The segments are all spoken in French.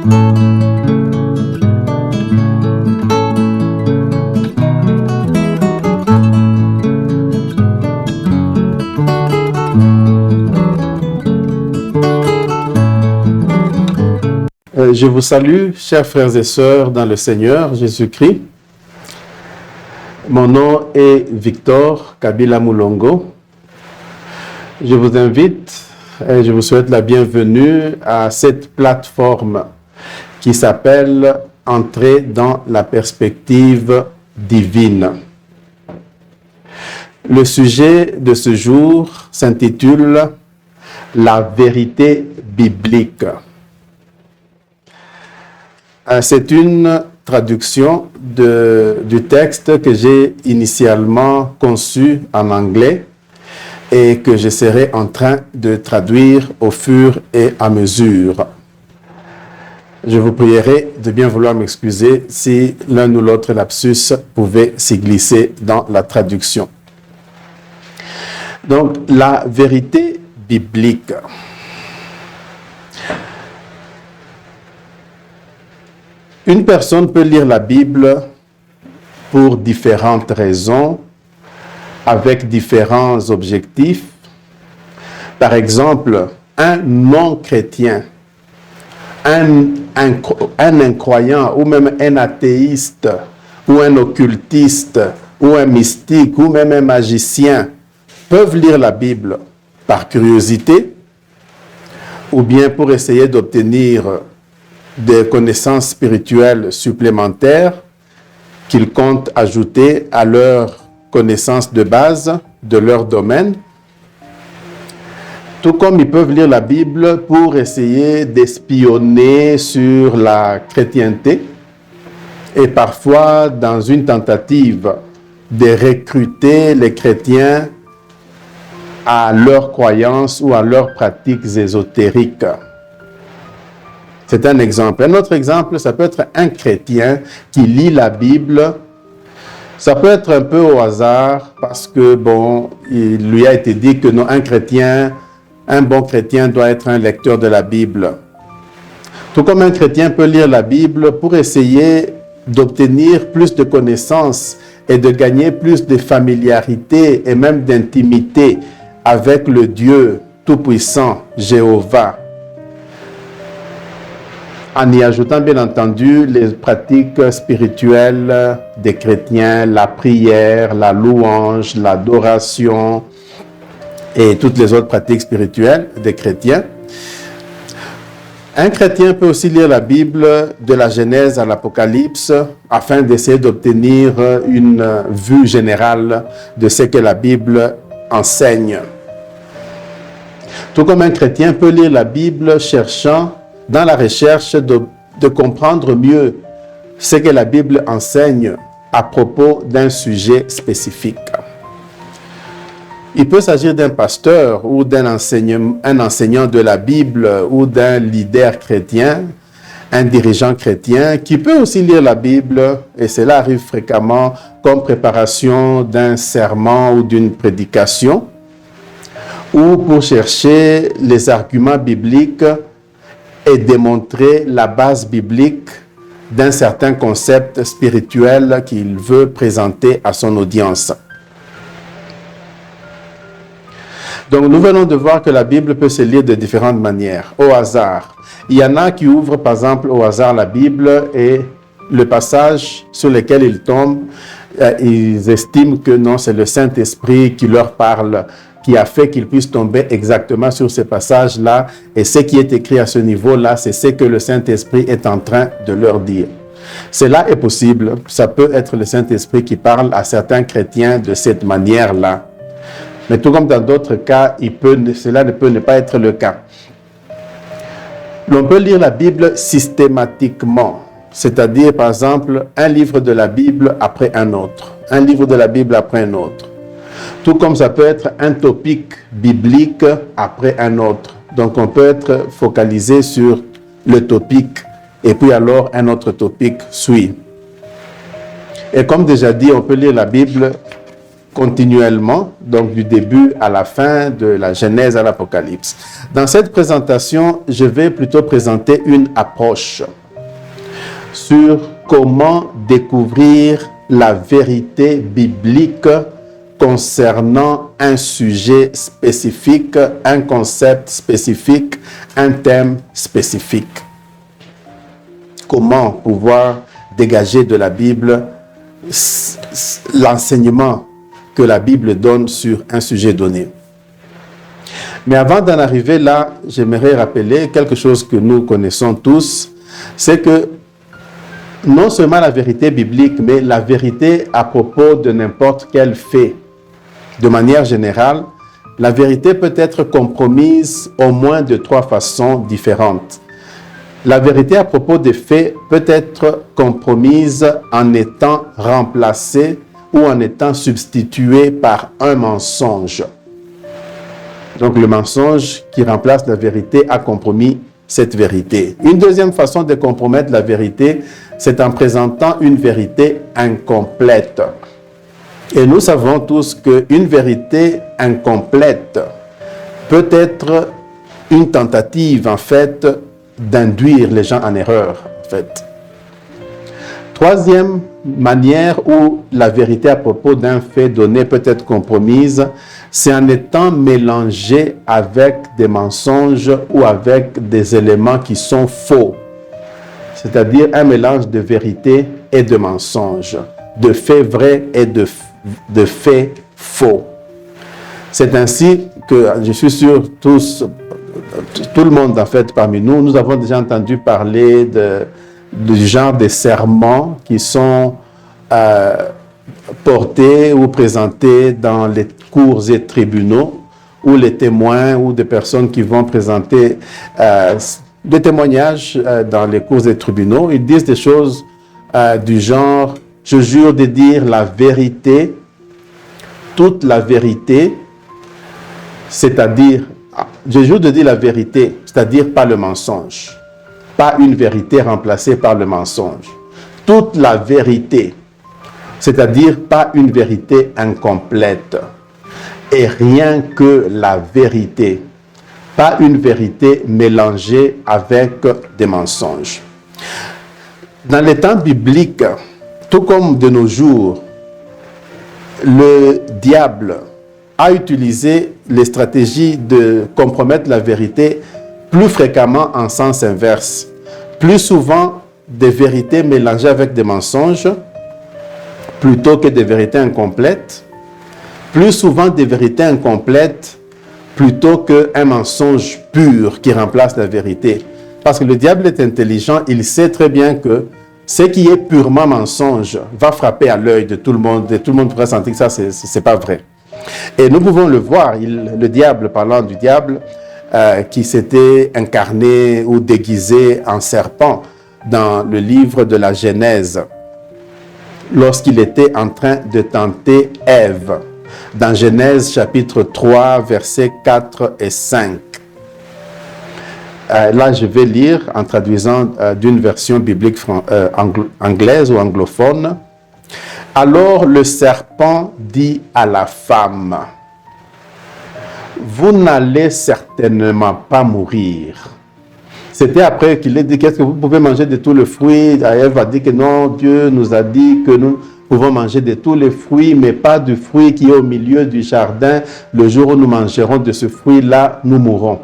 Je vous salue, chers frères et sœurs dans le Seigneur Jésus-Christ. Mon nom est Victor Kabila Moulongo. Je vous invite et je vous souhaite la bienvenue à cette plateforme qui s'appelle « Entrer dans la perspective divine ». Le sujet de ce jour s'intitule « La vérité biblique ». C'est une traduction du texte que j'ai initialement conçu en anglais et que je serai en train de traduire au fur et à mesure. Je vous prierai de bien vouloir m'excuser si l'un ou l'autre lapsus pouvait s'y glisser dans la traduction. Donc, la vérité biblique. Une personne peut lire la Bible pour différentes raisons, avec différents objectifs. Par exemple, un non-chrétien, un incroyant ou même un athéiste ou un occultiste ou un mystique ou même un magicien peuvent lire la Bible par curiosité ou bien pour essayer d'obtenir des connaissances spirituelles supplémentaires qu'ils comptent ajouter à leurs connaissances de base de leur domaine. Tout comme ils peuvent lire la Bible pour essayer d'espionner sur la chrétienté et parfois dans une tentative de recruter les chrétiens à leurs croyances ou à leurs pratiques ésotériques. C'est un exemple. Un autre exemple, ça peut être un chrétien qui lit la Bible. Ça peut être un peu au hasard parce que, bon, il lui a été dit que non, un bon chrétien doit être un lecteur de la Bible. Tout comme un chrétien peut lire la Bible pour essayer d'obtenir plus de connaissances et de gagner plus de familiarité et même d'intimité avec le Dieu Tout-Puissant, Jéhovah, en y ajoutant bien entendu les pratiques spirituelles des chrétiens, la prière, la louange, l'adoration et toutes les autres pratiques spirituelles des chrétiens. Un chrétien peut aussi lire la Bible de la Genèse à l'Apocalypse afin d'essayer d'obtenir une vue générale de ce que la Bible enseigne. Tout comme un chrétien peut lire la Bible cherchant dans la recherche de comprendre mieux ce que la Bible enseigne à propos d'un sujet spécifique. Il peut s'agir d'un pasteur ou un enseignant de la Bible ou d'un leader chrétien, un dirigeant chrétien qui peut aussi lire la Bible, et cela arrive fréquemment comme préparation d'un sermon ou d'une prédication, ou pour chercher les arguments bibliques et démontrer la base biblique d'un certain concept spirituel qu'il veut présenter à son audience. Donc, nous venons de voir que la Bible peut se lire de différentes manières, au hasard. Il y en a qui ouvrent, par exemple, au hasard la Bible et le passage sur lequel ils tombent, ils estiment que non, c'est le Saint-Esprit qui leur parle, qui a fait qu'ils puissent tomber exactement sur ces passages-là. Et ce qui est écrit à ce niveau-là, c'est ce que le Saint-Esprit est en train de leur dire. Cela est possible. Ça peut être le Saint-Esprit qui parle à certains chrétiens de cette manière-là. Mais tout comme dans d'autres cas, cela ne peut ne pas être le cas. L'on peut lire la Bible systématiquement. C'est-à-dire, par exemple, un livre de la Bible après un autre. Un livre de la Bible après un autre. Tout comme ça peut être un topic biblique après un autre. Donc, on peut être focalisé sur le topic et puis alors un autre topic suit. Et comme déjà dit, on peut lire la Bible continuellement, donc du début à la fin, de la Genèse à l'Apocalypse. Dans cette présentation, je vais plutôt présenter une approche sur comment découvrir la vérité biblique concernant un sujet spécifique, un concept spécifique, un thème spécifique. Comment pouvoir dégager de la Bible l'enseignement que la Bible donne sur un sujet donné. Mais avant d'en arriver là, j'aimerais rappeler quelque chose que nous connaissons tous, c'est que non seulement la vérité biblique, mais la vérité à propos de n'importe quel fait. De manière générale, la vérité peut être compromise au moins de 3 façons différentes. La vérité à propos des faits peut être compromise en étant remplacée ou en étant substituée par un mensonge. Donc le mensonge qui remplace la vérité a compromis cette vérité. Une deuxième façon de compromettre la vérité, c'est en présentant une vérité incomplète. Et nous savons tous qu'une vérité incomplète peut être une tentative, en fait, d'induire les gens en erreur, en fait. Troisième manière où la vérité à propos d'un fait donné peut être compromise, c'est en étant mélangée avec des mensonges ou avec des éléments qui sont faux. C'est-à-dire un mélange de vérité et de mensonges, de faits vrais et de faits faux. C'est ainsi que, je suis sûr, tout le monde, en fait, parmi nous, nous avons déjà entendu parler du genre de sermons qui sont portés ou présentés dans les cours et tribunaux, où les témoins ou des personnes qui vont présenter des témoignages dans les cours et tribunaux, ils disent des choses du genre « Je jure de dire la vérité, toute la vérité, c'est-à-dire, je jure de dire la vérité, c'est-à-dire pas le mensonge, pas une vérité remplacée par le mensonge. Toute la vérité, c'est-à-dire pas une vérité incomplète, et rien que la vérité, pas une vérité mélangée avec des mensonges. » Dans les temps bibliques, tout comme de nos jours, le diable a utilisé les stratégies de compromettre la vérité plus fréquemment en sens inverse. Plus souvent des vérités mélangées avec des mensonges plutôt que des vérités incomplètes. Plus souvent des vérités incomplètes plutôt qu'un mensonge pur qui remplace la vérité. Parce que le diable est intelligent, il sait très bien que ce qui est purement mensonge va frapper à l'œil de tout le monde, et tout le monde pourrait sentir que ça, c'est pas vrai. Et nous pouvons le voir, le diable, parlant du diable, qui s'était incarné ou déguisé en serpent dans le livre de la Genèse, lorsqu'il était en train de tenter Ève, dans Genèse chapitre 3, versets 4 et 5. Là, je vais lire en traduisant d'une version biblique anglaise ou anglophone. « Alors le serpent dit à la femme, « Vous n'allez certainement pas mourir. » C'était après qu'il ait dit, « Qu'est-ce que vous pouvez manger de tous les fruits ?» Ève a dit que non, Dieu nous a dit que nous pouvons manger de tous les fruits, mais pas du fruit qui est au milieu du jardin. Le jour où nous mangerons de ce fruit-là, nous mourrons.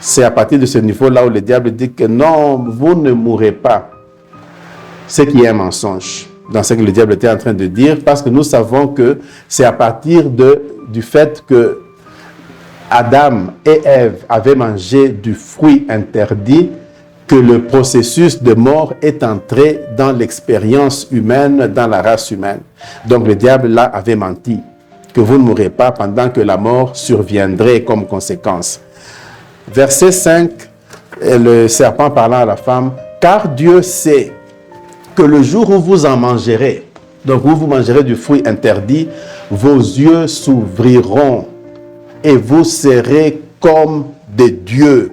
C'est à partir de ce niveau-là où le diable dit que non, vous ne mourrez pas. Ce qui est un mensonge dans ce que le diable était en train de dire, parce que nous savons que c'est à partir du fait que Adam et Ève avaient mangé du fruit interdit que le processus de mort est entré dans l'expérience humaine, dans la race humaine. Donc le diable là avait menti, que vous ne mourrez pas pendant que la mort surviendrait comme conséquence. Verset 5, le serpent parlant à la femme, « Car Dieu sait que le jour où vous en mangerez, donc où vous mangerez du fruit interdit, vos yeux s'ouvriront et vous serez comme des dieux,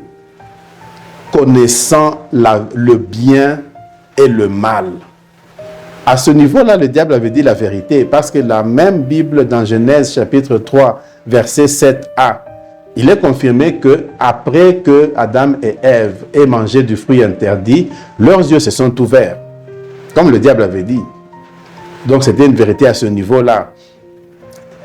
connaissant le bien et le mal. » À ce niveau-là, le diable avait dit la vérité, parce que la même Bible dans Genèse chapitre 3, verset 7a, il est confirmé que après que Adam et Ève aient mangé du fruit interdit, leurs yeux se sont ouverts, comme le diable avait dit. Donc c'était une vérité à ce niveau-là.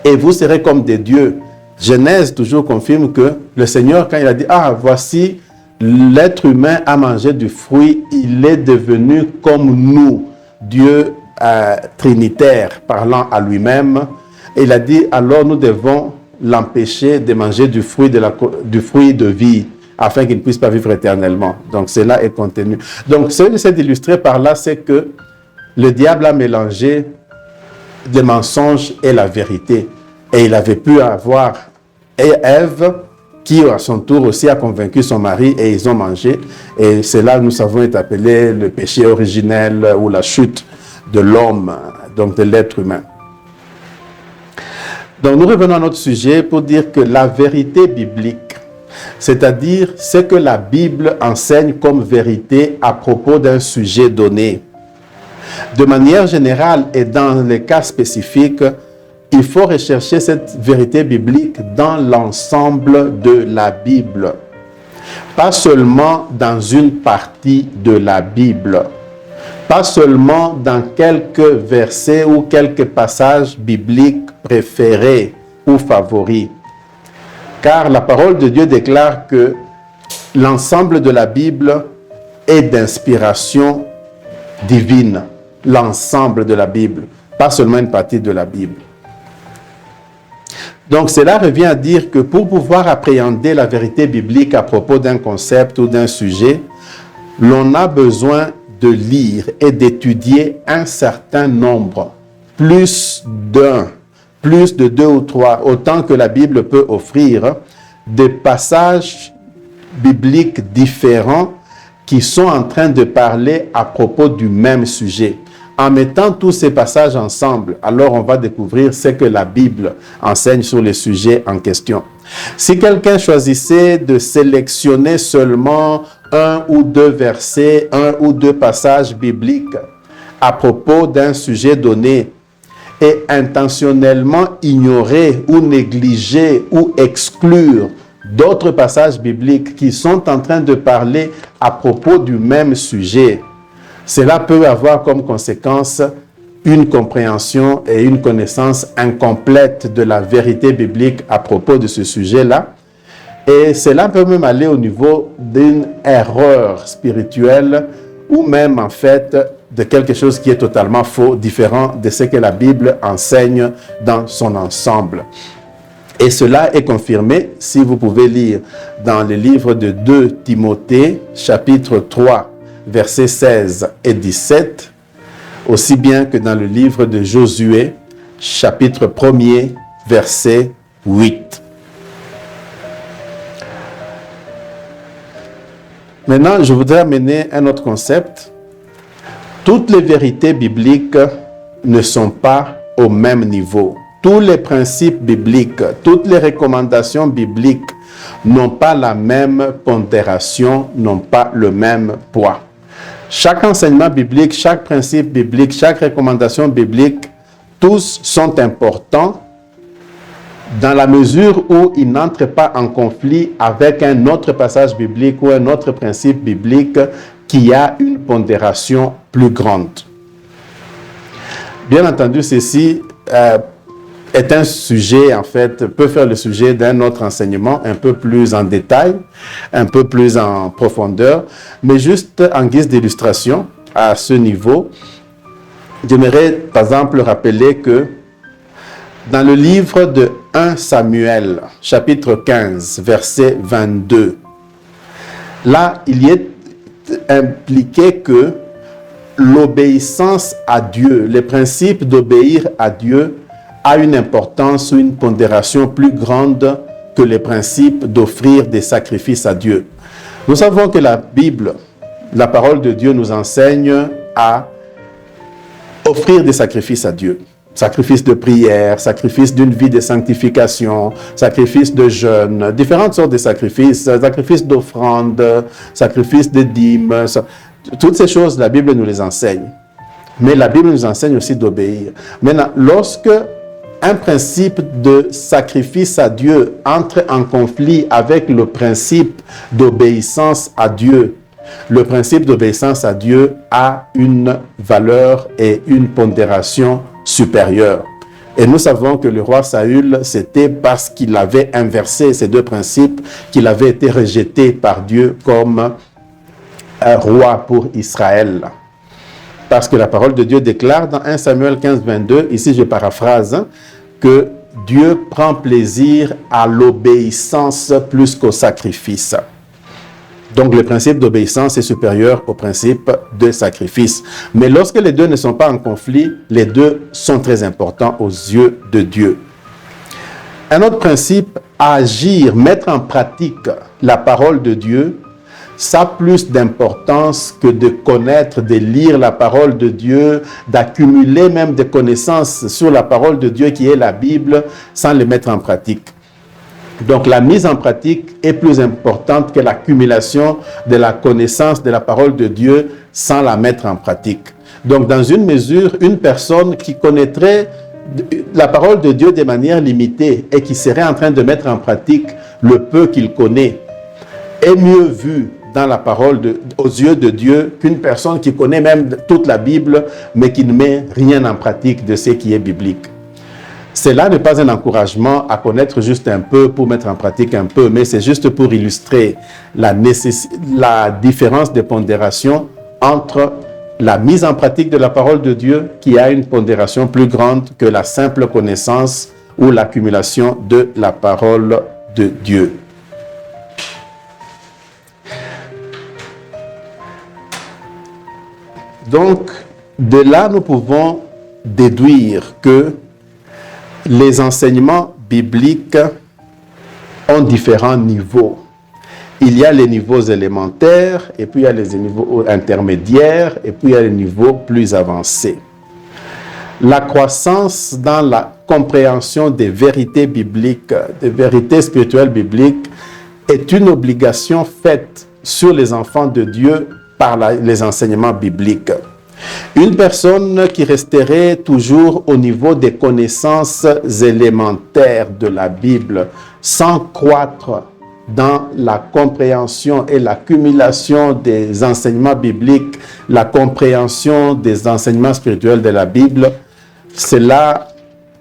Et vous serez comme des dieux. Genèse toujours confirme que le Seigneur, quand il a dit, ah, voici, l'être humain a mangé du fruit, il est devenu comme nous, Dieu trinitaire, parlant à lui-même. Et il a dit, alors nous devons l'empêcher de manger du fruit de vie, afin qu'il ne puisse pas vivre éternellement. Donc cela est contenu. Donc ce que j'essaie d'illustrer par là, c'est que le diable a mélangé le mensonge et la vérité. Et il avait pu avoir Ève, qui à son tour aussi a convaincu son mari, et ils ont mangé. Et cela, nous savons, est appelé le péché originel ou la chute de l'homme, donc de l'être humain. Donc nous revenons à notre sujet pour dire que la vérité biblique, c'est-à-dire ce que la Bible enseigne comme vérité à propos d'un sujet donné. De manière générale et dans les cas spécifiques, il faut rechercher cette vérité biblique dans l'ensemble de la Bible. Pas seulement dans une partie de la Bible. Pas seulement dans quelques versets ou quelques passages bibliques préférés ou favoris. Car la parole de Dieu déclare que l'ensemble de la Bible est d'inspiration divine. L'ensemble de la Bible, pas seulement une partie de la Bible. Donc cela revient à dire que pour pouvoir appréhender la vérité biblique à propos d'un concept ou d'un sujet, l'on a besoin de lire et d'étudier un certain nombre, plus d'un, plus de 2 ou 3, autant que la Bible peut offrir, des passages bibliques différents qui sont en train de parler à propos du même sujet. En mettant tous ces passages ensemble, alors on va découvrir ce que la Bible enseigne sur les sujets en question. Si quelqu'un choisissait de sélectionner seulement 1 ou 2 versets, 1 ou 2 passages bibliques à propos d'un sujet donné et intentionnellement ignorer ou négliger ou exclure d'autres passages bibliques qui sont en train de parler à propos du même sujet, cela peut avoir comme conséquence une compréhension et une connaissance incomplète de la vérité biblique à propos de ce sujet-là. Et cela peut même aller au niveau d'une erreur spirituelle ou même en fait de quelque chose qui est totalement faux, différent de ce que la Bible enseigne dans son ensemble. Et cela est confirmé si vous pouvez lire dans le livre de 2 Timothée, chapitre 3, versets 16 et 17, aussi bien que dans le livre de Josué, chapitre 1er, verset 8. Maintenant, je voudrais amener un autre concept. Toutes les vérités bibliques ne sont pas au même niveau. Tous les principes bibliques, toutes les recommandations bibliques n'ont pas la même pondération, n'ont pas le même poids. Chaque enseignement biblique, chaque principe biblique, chaque recommandation biblique, tous sont importants dans la mesure où ils n'entrent pas en conflit avec un autre passage biblique ou un autre principe biblique qui a une pondération plus grande. Bien entendu, ceci est un sujet, en fait, peut faire le sujet d'un autre enseignement un peu plus en détail, un peu plus en profondeur, mais juste en guise d'illustration à ce niveau, j'aimerais par exemple rappeler que dans le livre de 1 Samuel, chapitre 15, verset 22, là, il y est impliqué que l'obéissance à Dieu, le principe d'obéir à Dieu, a une importance ou une pondération plus grande que le principe d'offrir des sacrifices à Dieu. Nous savons que la Bible, la parole de Dieu nous enseigne à offrir des sacrifices à Dieu. Sacrifice de prière, sacrifice d'une vie de sanctification, sacrifice de jeûne, différentes sortes de sacrifices, sacrifice d'offrande, sacrifice de dîmes. Toutes ces choses, la Bible nous les enseigne. Mais la Bible nous enseigne aussi d'obéir. Maintenant, lorsque un principe de sacrifice à Dieu entre en conflit avec le principe d'obéissance à Dieu, le principe d'obéissance à Dieu a une valeur et une pondération supérieure. Et nous savons que le roi Saül, c'était parce qu'il avait inversé ces deux principes qu'il avait été rejeté par Dieu comme un roi pour Israël. Parce que la parole de Dieu déclare dans 1 Samuel 15, 22, ici je paraphrase, que Dieu prend plaisir à l'obéissance plus qu'au sacrifice. Donc le principe d'obéissance est supérieur au principe de sacrifice. Mais lorsque les deux ne sont pas en conflit, les deux sont très importants aux yeux de Dieu. Un autre principe, agir, mettre en pratique la parole de Dieu, ça a plus d'importance que de connaître, de lire la parole de Dieu, d'accumuler même des connaissances sur la parole de Dieu qui est la Bible, sans les mettre en pratique. Donc la mise en pratique est plus importante que l'accumulation de la connaissance de la parole de Dieu sans la mettre en pratique. Donc dans une mesure, une personne qui connaîtrait la parole de Dieu de manière limitée et qui serait en train de mettre en pratique le peu qu'il connaît est mieux vu dans la parole aux yeux de Dieu qu'une personne qui connaît même toute la Bible mais qui ne met rien en pratique de ce qui est biblique. Cela n'est pas un encouragement à connaître juste un peu pour mettre en pratique un peu, mais c'est juste pour illustrer la différence de pondération entre la mise en pratique de la parole de Dieu, qui a une pondération plus grande que la simple connaissance ou l'accumulation de la parole de Dieu. Donc, de là, nous pouvons déduire que les enseignements bibliques ont différents niveaux. Il y a les niveaux élémentaires, et puis il y a les niveaux intermédiaires, et puis il y a les niveaux plus avancés. La croissance dans la compréhension des vérités bibliques, des vérités spirituelles bibliques, est une obligation faite sur les enfants de Dieu par les enseignements bibliques. Une personne qui resterait toujours au niveau des connaissances élémentaires de la Bible, sans croître dans la compréhension et l'accumulation des enseignements bibliques, la compréhension des enseignements spirituels de la Bible, cela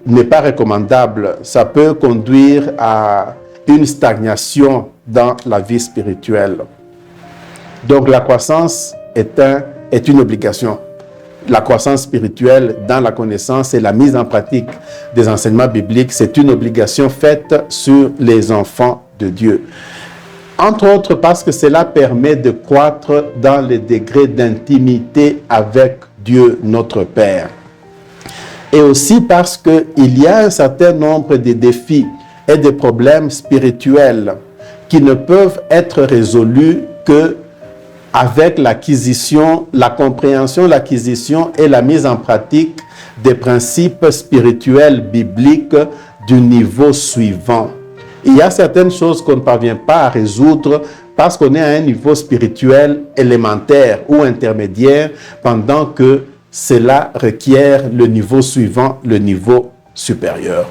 n'est pas recommandable. Ça peut conduire à une stagnation dans la vie spirituelle. Donc la croissance est une obligation. La croissance spirituelle dans la connaissance et la mise en pratique des enseignements bibliques, c'est une obligation faite sur les enfants de Dieu. Entre autres parce que cela permet de croître dans les degrés d'intimité avec Dieu, notre Père. Et aussi parce qu'il y a un certain nombre de défis et de problèmes spirituels qui ne peuvent être résolus que avec l'acquisition, la compréhension, l'acquisition et la mise en pratique des principes spirituels bibliques du niveau suivant. Il y a certaines choses qu'on ne parvient pas à résoudre parce qu'on est à un niveau spirituel élémentaire ou intermédiaire, pendant que cela requiert le niveau suivant, le niveau supérieur.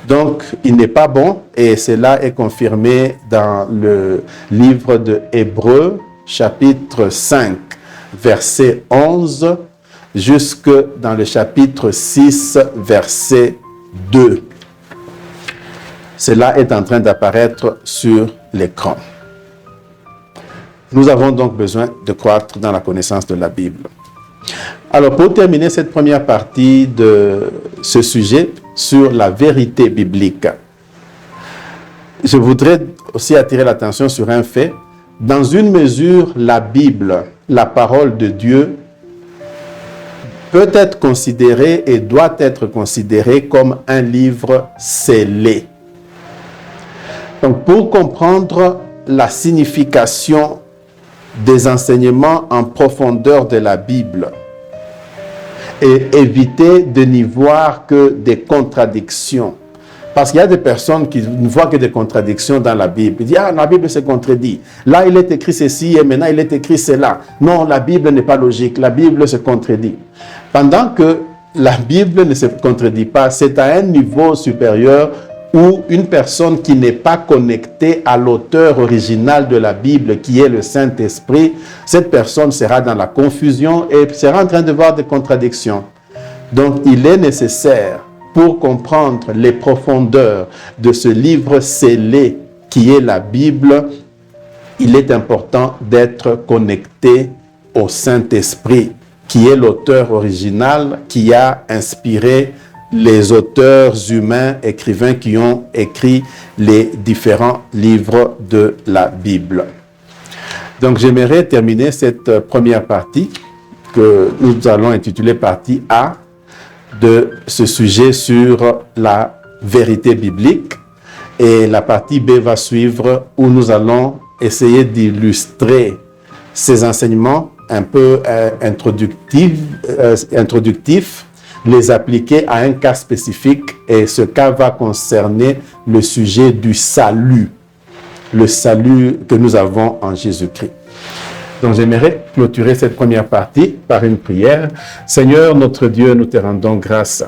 Donc, il n'est pas bon, et cela est confirmé dans le livre de Hébreux, chapitre 5, verset 11, jusque dans le chapitre 6, verset 2. Cela est en train d'apparaître sur l'écran. Nous avons donc besoin de croître dans la connaissance de la Bible. Alors, pour terminer cette première partie de ce sujet sur la vérité biblique, je voudrais aussi attirer l'attention sur un fait. Dans une mesure, la Bible, la parole de Dieu, peut être considérée et doit être considérée comme un livre scellé. Donc, pour comprendre la signification des enseignements en profondeur de la Bible et éviter de n'y voir que des contradictions, parce qu'il y a des personnes qui ne voient que des contradictions dans la Bible. Ils disent, ah, la Bible se contredit. Là, il est écrit ceci et maintenant, il est écrit cela. Non, la Bible n'est pas logique. La Bible se contredit. Pendant que la Bible ne se contredit pas, c'est à un niveau supérieur où une personne qui n'est pas connectée à l'auteur original de la Bible, qui est le Saint-Esprit, cette personne sera dans la confusion et sera en train de voir des contradictions. Donc, il est nécessaire, pour comprendre les profondeurs de ce livre scellé qui est la Bible, il est important d'être connecté au Saint-Esprit, qui est l'auteur original, qui a inspiré les auteurs humains, écrivains qui ont écrit les différents livres de la Bible. Donc, j'aimerais terminer cette première partie que nous allons intituler partie A de ce sujet sur la vérité biblique. Et la partie B va suivre où nous allons essayer d'illustrer ces enseignements un peu introductifs, les appliquer à un cas spécifique, et ce cas va concerner le sujet du salut, le salut que nous avons en Jésus-Christ. Donc j'aimerais clôturer cette première partie par une prière. Seigneur notre Dieu, nous te rendons grâce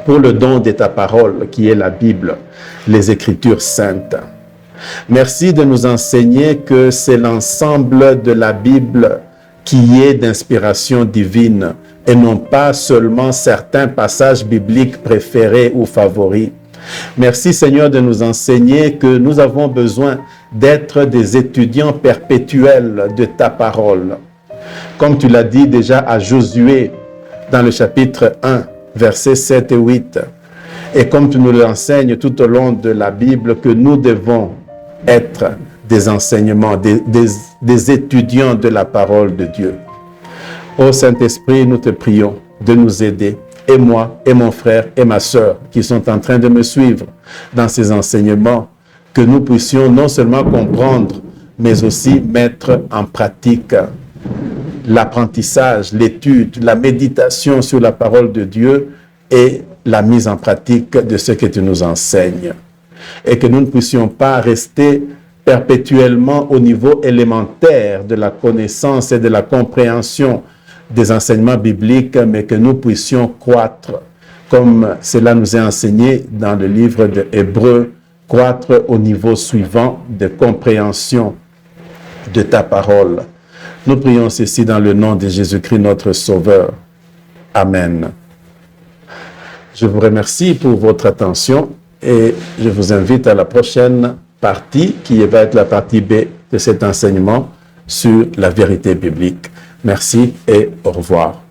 pour le don de ta parole qui est la Bible, les Écritures saintes. Merci de nous enseigner que c'est l'ensemble de la Bible qui est d'inspiration divine et non pas seulement certains passages bibliques préférés ou favoris. Merci Seigneur de nous enseigner que nous avons besoin d'être des étudiants perpétuels de ta parole. Comme tu l'as dit déjà à Josué dans le chapitre 1, versets 7 et 8, et comme tu nous l'enseignes tout au long de la Bible, que nous devons être des enseignements, des étudiants de la parole de Dieu. Ô Saint-Esprit, nous te prions de nous aider, et moi, et mon frère, et ma sœur, qui sont en train de me suivre dans ces enseignements, que nous puissions non seulement comprendre, mais aussi mettre en pratique l'apprentissage, l'étude, la méditation sur la parole de Dieu et la mise en pratique de ce que tu nous enseignes. Et que nous ne puissions pas rester perpétuellement au niveau élémentaire de la connaissance et de la compréhension des enseignements bibliques, mais que nous puissions croître, comme cela nous est enseigné dans le livre de Hébreux, croître au niveau suivant de compréhension de ta parole. Nous prions ceci dans le nom de Jésus-Christ, notre Sauveur. Amen. Je vous remercie pour votre attention et je vous invite à la prochaine partie qui va être la partie B de cet enseignement sur la vérité biblique. Merci et au revoir.